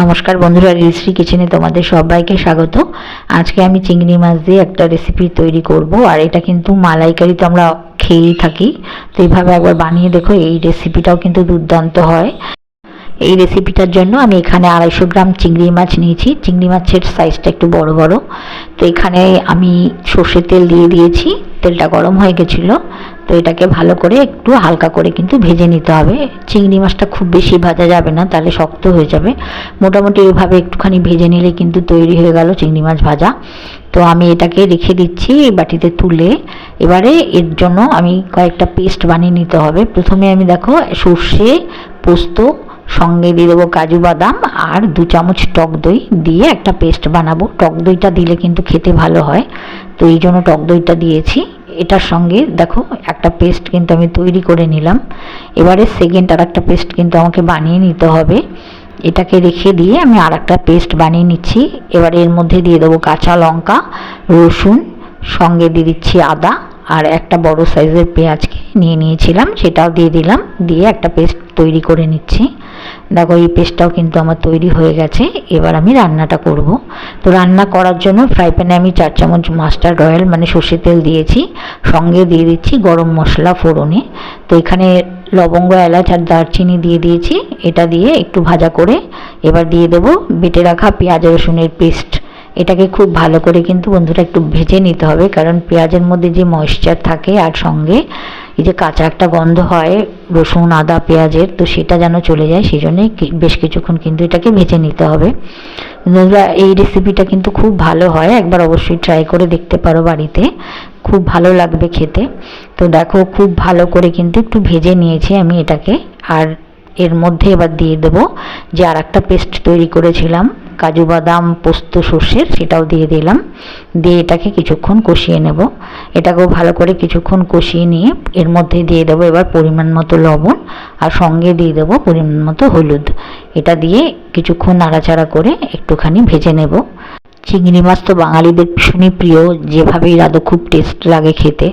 নমস্কার বন্ধুরা, রিশ্রী কিচেনে তোমাদের সবাইকে স্বাগত। আজকে আমি চিংড়ি মাছ দিয়ে একটা রেসিপি তৈরি করব, আর এটা কিন্তু মালাইকারি তো আমরা খেয়েই থাকি। তো এইভাবে একবার বানিয়ে দেখো, এই রেসিপিটাও কিন্তু দুর্দান্ত হয়। এই রেসিপিটার জন্য আমি এখানে 250 গ্রাম চিংড়ি মাছ নিয়েছি। চিংড়ি মাছের সাইজটা একটু বড় বড়। তো এখানে আমি সর্ষের তেল দিয়ে দিয়েছি, তেলটা গরম হয়ে গেছিলো। তো এটাকে ভালো করে একটু হালকা করে কিন্তু ভেজে নিতে হবে। চিংড়ি মাছটা খুব বেশি ভাজা যাবে না, তাহলে শক্ত হয়ে যাবে। মোটামুটি এইভাবে একটুখানি ভেজে নিলে কিন্তু তৈরি হয়ে গেল চিংড়ি মাছ ভাজা। তো আমি এটাকে রেখে দিচ্ছি বাটিতে তুলে। এবারে এর জন্য আমি কয়েকটা পেস্ট বানিয়ে নিতে হবে। প্রথমে আমি দেখো সর্ষে, পোস্ত, সঙ্গে দিয়ে দেবো কাজু বাদাম আর 2 চামচ টক দই দিয়ে একটা পেস্ট বানাবো। টক দইটা দিলে কিন্তু খেতে ভালো হয়, তো এই জন্য টক দইটা দিয়েছি। এটার সঙ্গে দেখো একটা পেস্ট কিন্তু আমি তৈরি করে নিলাম। এবারে সেকেন্ড আর একটা পেস্ট কিন্তু আমাকে বানিয়ে নিতে হবে। এটাকে রেখে দিয়ে আমি আর একটা পেস্ট বানিয়ে নিচ্ছি। এবারে এর মধ্যে দিয়ে দেবো কাঁচা লঙ্কা, রসুন, সঙ্গে দিয়ে দিচ্ছি আদা, আর একটা বড় সাইজের পেঁয়াজকে নিয়েছিলাম, সেটাও দিয়ে দিলাম। দিয়ে একটা পেস্ট তৈরি করে নিচ্ছি। দেখো এই পেস্টটাও কিন্তু আমার তৈরি হয়ে গেছে। এবার আমি রান্নাটা করব। তো রান্না করার জন্য ফ্রাই প্যানে আমি 4 চামচ মাস্টার্ড অয়েল মানে সর্ষের তেল দিয়েছি। সঙ্গে দিয়ে দিচ্ছি গরম মশলা ফোড়নে। তো এখানে লবঙ্গ, এলাচ আর দারচিনি দিয়ে দিয়েছি। এটা দিয়ে একটু ভাজা করে এবার দিয়ে দেবো বেটে রাখা পেঁয়াজ রসুনের পেস্ট। এটাকে খুব ভালো করে কিন্তু বন্ধুরা একটু ভেজে নিতে হবে, কারণ পেঁয়াজের মধ্যে যে ময়েশ্চার থাকে আর সঙ্গে এই যে কাঁচা একটা গন্ধ হয় রসুন, আদা, পেঁয়াজের, তো সেটা যেন চলে যায়, সেই জন্যই বেশ কিছুক্ষণ কিন্তু এটাকে ভেজে নিতে হবে। বন্ধুরা এই রেসিপিটা কিন্তু খুব ভালো হয়, একবার অবশ্যই ট্রাই করে দেখতে পারো বাড়িতে, খুব ভালো লাগবে খেতে। তো দেখো খুব ভালো করে কিন্তু একটু ভেজে নিয়েছি আমি এটাকে। আর এর মধ্যে এবার দিয়ে দেবো যে আর একটা পেস্ট তৈরি করেছিলাম কাজু বাদাম, পোস্ত, সর্ষের, সেটাও দিয়ে দিলাম। দিয়ে এটাকে কিছুক্ষণ কষিয়ে নেব। এটাকেও ভালো করে কিছুক্ষণ কষিয়ে নিয়ে এর মধ্যে দিয়ে দেবো এবার পরিমাণ মতো লবণ, আর সঙ্গে দিয়ে দেবো পরিমাণ মতো হলুদ। এটা দিয়ে কিছুক্ষণ নাড়াচাড়া করে একটুখানি ভেজে নেব। চিংড়ি মাছ তো বাঙালিদের ভীষণই প্রিয়, যেভাবেই রাঁধো খুব টেস্ট লাগে খেতে।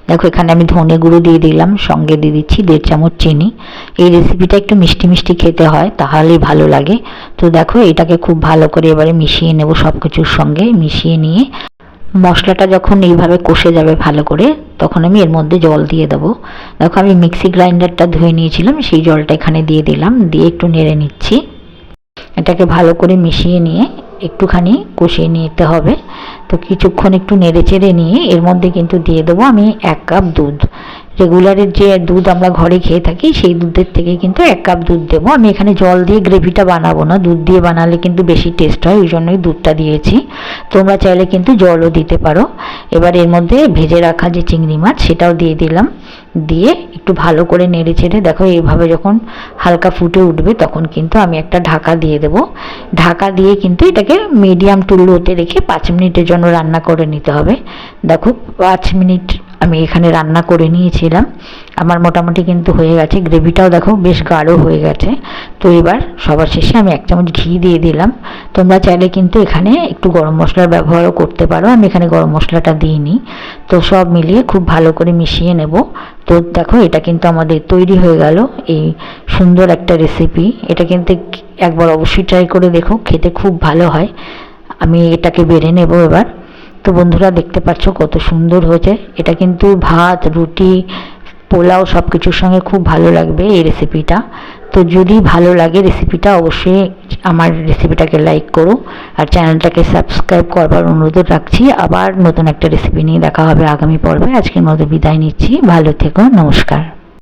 দেখো এখানে আমি ধনে গুঁড়ো দিয়ে দিলাম, সঙ্গে দিয়ে দিচ্ছি 1.5 চামচ চিনি। এই রেসিপিটা একটু মিষ্টি মিষ্টি খেতে হয়, তাহলেই ভালো লাগে। তো দেখো এটাকে খুব ভালো করে এবারে মিশিয়ে নেব, সব কিছুর সঙ্গে মিশিয়ে নিয়ে মশলাটা যখন এইভাবে কষে যাবে ভালো করে, তখন আমি এর মধ্যে জল দিয়ে দেবো। দেখো আমি মিক্সি গ্রাইন্ডারটা ধুয়ে নিয়েছিলাম, সেই জলটা এখানে দিয়ে দিলাম। দিয়ে একটু নেড়ে নিচ্ছি। এটাকে ভালো করে মিশিয়ে নিয়ে একটুখানি কষিয়ে নিতে হবে। তো কিছুক্ষণ একটু নেড়ে চেড়ে নিয়ে এর মধ্যে কিন্তু দিয়ে দেবো আমি 1 কাপ দুধ। রেগুলারের যে দুধ আমরা ঘরে খেয়ে থাকি সেই দুধের থেকে কিন্তু 1 কাপ দুধ দেবো। আমি এখানে জল দিয়ে গ্রেভিটা বানাবো না, দুধ দিয়ে বানালে কিন্তু বেশি টেস্ট হয়, ওই জন্যই দুধটা দিয়েছি। তোমরা চাইলে কিন্তু জলও দিতে পারো। এবার এর মধ্যে ভেজে রাখা যে চিংড়ি মাছ সেটাও দিয়ে দিলাম। দিয়ে একটু ভালো করে নেড়ে চেড়ে দেখো এইভাবে যখন হালকা ফুটে উঠবে তখন কিন্তু আমি একটা ঢাকা দিয়ে দেবো। ঢাকা দিয়ে কিন্তু এটাকে মিডিয়াম টু লোতে রেখে 5 মিনিটের জন্য রান্না করে নিতে হবে। দেখো 5 মিনিট আমি এখানে রান্না করে নিয়েছিলাম। আমার মোটামুটি কিন্তু হয়ে গেছে। গ্রেভিটাও দেখো বেশ গাঢ় হয়ে গেছে। তো এবার সবার শেষে আমি 1 চামচ ঘি দিয়ে দিলাম। তোমরা চাইলে কিন্তু এখানে একটু গরম মশলার ব্যবহারও করতে পারো, আমি এখানে গরম মশলাটা দিইনি। তো সব মিলিয়ে খুব ভালো করে মিশিয়ে নেব। তো দেখো এটা কিন্তু আমাদের তৈরি হয়ে গেল এই সুন্দর একটা রেসিপি। এটা কিন্তু একবার অবশ্যই ট্রাই করে দেখো, খেতে খুব ভালো হয়। আমি এটাকে বেড়ে নেব এবার। তো বন্ধুরা দেখতে পাচ্ছ কত সুন্দর হয়েছে। এটা কিন্তু ভাত, রুটি, পোলাও সব কিছুর সঙ্গে খুব ভালো লাগবে এই রেসিপিটা। তো যদি ভালো লাগে রেসিপিটা, অবশ্যই আমার রেসিপিটাকে লাইক করো আর চ্যানেলটাকে সাবস্ক্রাইব করবার অনুরোধ রাখছি। আবার নতুন একটা রেসিপি নিয়ে দেখা হবে আগামী পর্বে। আজকের মতো বিদায় নিচ্ছি, ভালো থেকো, নমস্কার।